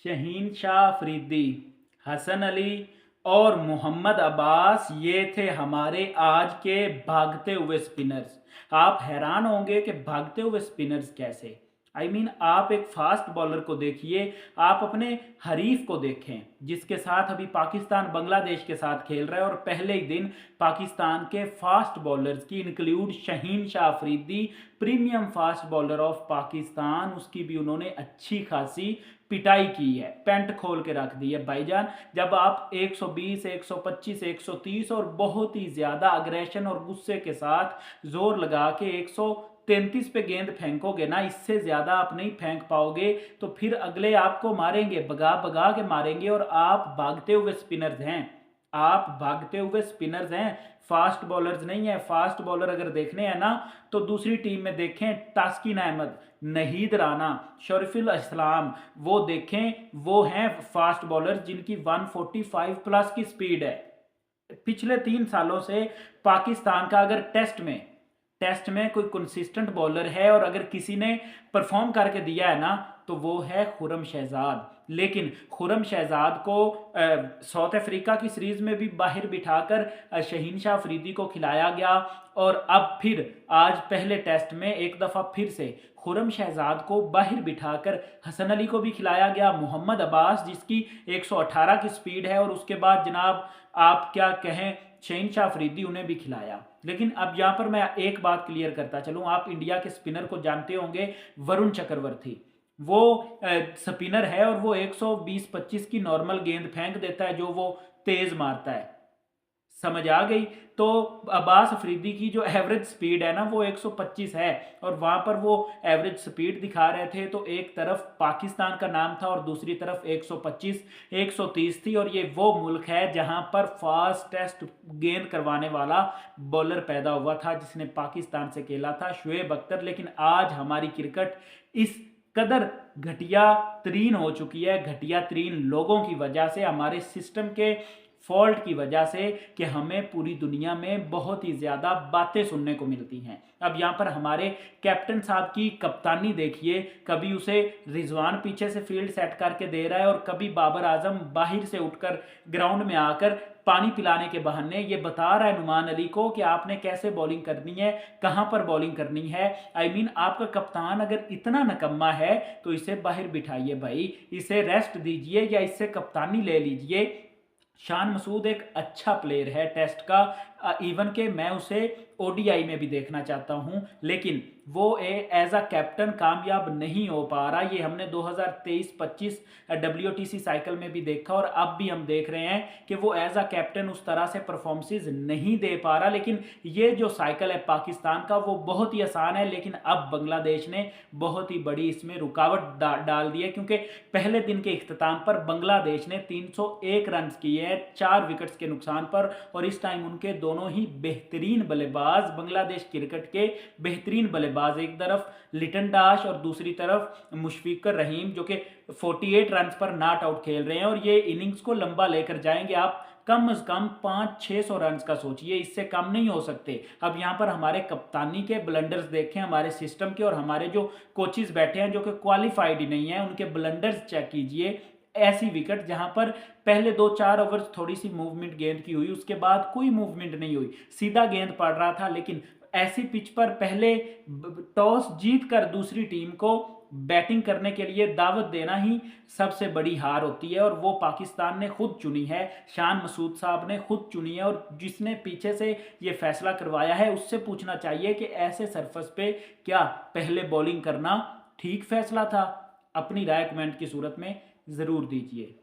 शहीन शाह अफरीदी, हसन अली और मोहम्मद अब्बास, ये थे हमारे आज के भागते हुए स्पिनर्स। आप हैरान होंगे कि भागते हुए स्पिनर्स कैसे। आप एक फास्ट बॉलर को देखिए, आप अपने हरीफ को देखें जिसके साथ अभी पाकिस्तान बांग्लादेश के साथ खेल रहा है, और पहले ही दिन पाकिस्तान के फास्ट बॉलर्स की include Shaheen Shah Afridi, premium fast bowler of Pakistan, उसकी भी उन्होंने अच्छी खासी पिटाई की है, पेंट खोल के रख दी है भाईजान। जब आप 120, 125, 130 और बहुत ही ज्यादा अग्रेशन और गुस्से के साथ जोर लगा के 133 पे गेंद फेंकोगे ना, इससे ज्यादा आप नहीं फेंक पाओगे, तो फिर अगले आपको मारेंगे, भगा भगा के मारेंगे। और आप भागते हुए स्पिनर्स हैं, आप भागते हुए स्पिनर्स हैं, फास्ट बॉलर्स नहीं है। फास्ट बॉलर अगर देखने हैं ना, तो दूसरी टीम में देखें तास्किन अहमद, नहीद राना, शरीफुल इस्लाम, वो देखें, वो हैं फास्ट बॉलर जिनकी 145 प्लस की स्पीड है। पिछले 3 सालों से पाकिस्तान का अगर टेस्ट में कोई कंसिस्टेंट बॉलर है और अगर किसी ने परफॉर्म करके दिया है ना, तो वो है खुर्रम शहजाद। लेकिन खुर्रम शहजाद को साउथ अफ्रीका की सीरीज में भी बाहर बिठाकर शहीन शाह अफरीदी को खिलाया गया, और अब फिर आज पहले टेस्ट में एक दफ़ा फिर से खुर्रम शहजाद को बाहर बिठाकर हसन अली को भी खिलाया गया, मोहम्मद अब्बास जिसकी 118 की स्पीड है, और उसके बाद जनाब आप क्या कहें शहीन शाह अफरीदी, उन्हें भी खिलाया। लेकिन अब यहां पर मैं एक बात क्लियर करता चलूं, आप इंडिया के स्पिनर को जानते होंगे, वरुण चक्रवर्ती। वो स्पिनर है और वो 120-25 की नॉर्मल गेंद फेंक देता है जो वो तेज मारता है, समझ आ गई। तो अब्बास अफरीदी की जो एवरेज स्पीड है ना, वो 125 है, और वहां पर वो एवरेज स्पीड दिखा रहे थे, तो एक तरफ पाकिस्तान का नाम था और दूसरी तरफ 125 130 थी। और ये वो मुल्क है जहां पर फास्टेस्ट गेंद करवाने वाला बॉलर पैदा हुआ था जिसने पाकिस्तान से खेला था, शुएब अख्तर। लेकिन आज हमारी क्रिकेट इस कदर घटिया तरीन हो चुकी है, घटिया तरीन लोगों की वजह से, हमारे सिस्टम के फॉल्ट की वजह से, कि हमें पूरी दुनिया में बहुत ही ज़्यादा बातें सुनने को मिलती हैं। अब यहाँ पर हमारे कैप्टन साहब की कप्तानी देखिए, कभी उसे रिजवान पीछे से फील्ड सेट करके दे रहा है, और कभी बाबर आजम बाहर से उठकर ग्राउंड में आकर पानी पिलाने के बहाने ये बता रहा है नुमान अली को कि आपने कैसे बॉलिंग करनी है, कहां पर बॉलिंग करनी है। आपका कप्तान अगर इतना नकम्मा है तो इसे बाहर बिठाइए भाई, इसे रेस्ट दीजिए या इससे कप्तानी ले लीजिए। शान मसूद एक अच्छा प्लेयर है टेस्ट का, इवन के मैं उसे ओडीआई में भी देखना चाहता हूं, लेकिन वो एज अ कैप्टन कामयाब नहीं हो पा रहा। ये हमने 2023-25 WTC साइकिल में भी देखा, और अब भी हम देख रहे हैं कि वो एज अ कैप्टन उस तरह से परफॉर्मेंसेज नहीं दे पा रहा। लेकिन ये जो साइकिल है पाकिस्तान का, वो बहुत ही आसान है, लेकिन अब बांग्लादेश ने बहुत ही बड़ी इसमें रुकावट डाल दी है, क्योंकि पहले दिन के इख्तिताम पर बांग्लादेश ने 301 रन किए हैं 4 विकेट्स के नुकसान पर, और इस टाइम उनके दोनों ही बेहतरीन बल्लेबाज, बांग्लादेश क्रिकेट के बेहतरीन बल्लेबाज, एक तरफ लिटन दास और दूसरी तरफ मुशफिकुर रहीम, जो कि 48 रन पर नॉट आउट खेल रहे हैं, और ये इनिंग्स को लंबा लेकर जाएंगे। आप कम से कम 500-600 रन का सोचिए, इससे कम नहीं हो सकते। अब यहाँ पर हमारे कप्तानी के ब्लंडर्स देखें, हमारे सिस्टम के, और हमारे जो कोचेस बैठे हैं जो कि क्वालिफाइड ही नहीं है, उनके ब्लंडर्स चेक कीजिए। ऐसी विकेट जहां पर पहले 2-4 ओवर्स थोड़ी सी मूवमेंट गेंद की हुई, उसके बाद कोई मूवमेंट नहीं हुई, सीधा गेंद पड़ रहा था। लेकिन ऐसी पिच पर पहले टॉस जीत कर दूसरी टीम को बैटिंग करने के लिए दावत देना ही सबसे बड़ी हार होती है, और वो पाकिस्तान ने खुद चुनी है, शान मसूद साहब ने खुद चुनी है, और जिसने पीछे से ये फैसला करवाया है उससे पूछना चाहिए कि ऐसे सरफेस पे क्या पहले बॉलिंग करना ठीक फैसला था। अपनी राय कमेंट की सूरत में ज़रूर दीजिए।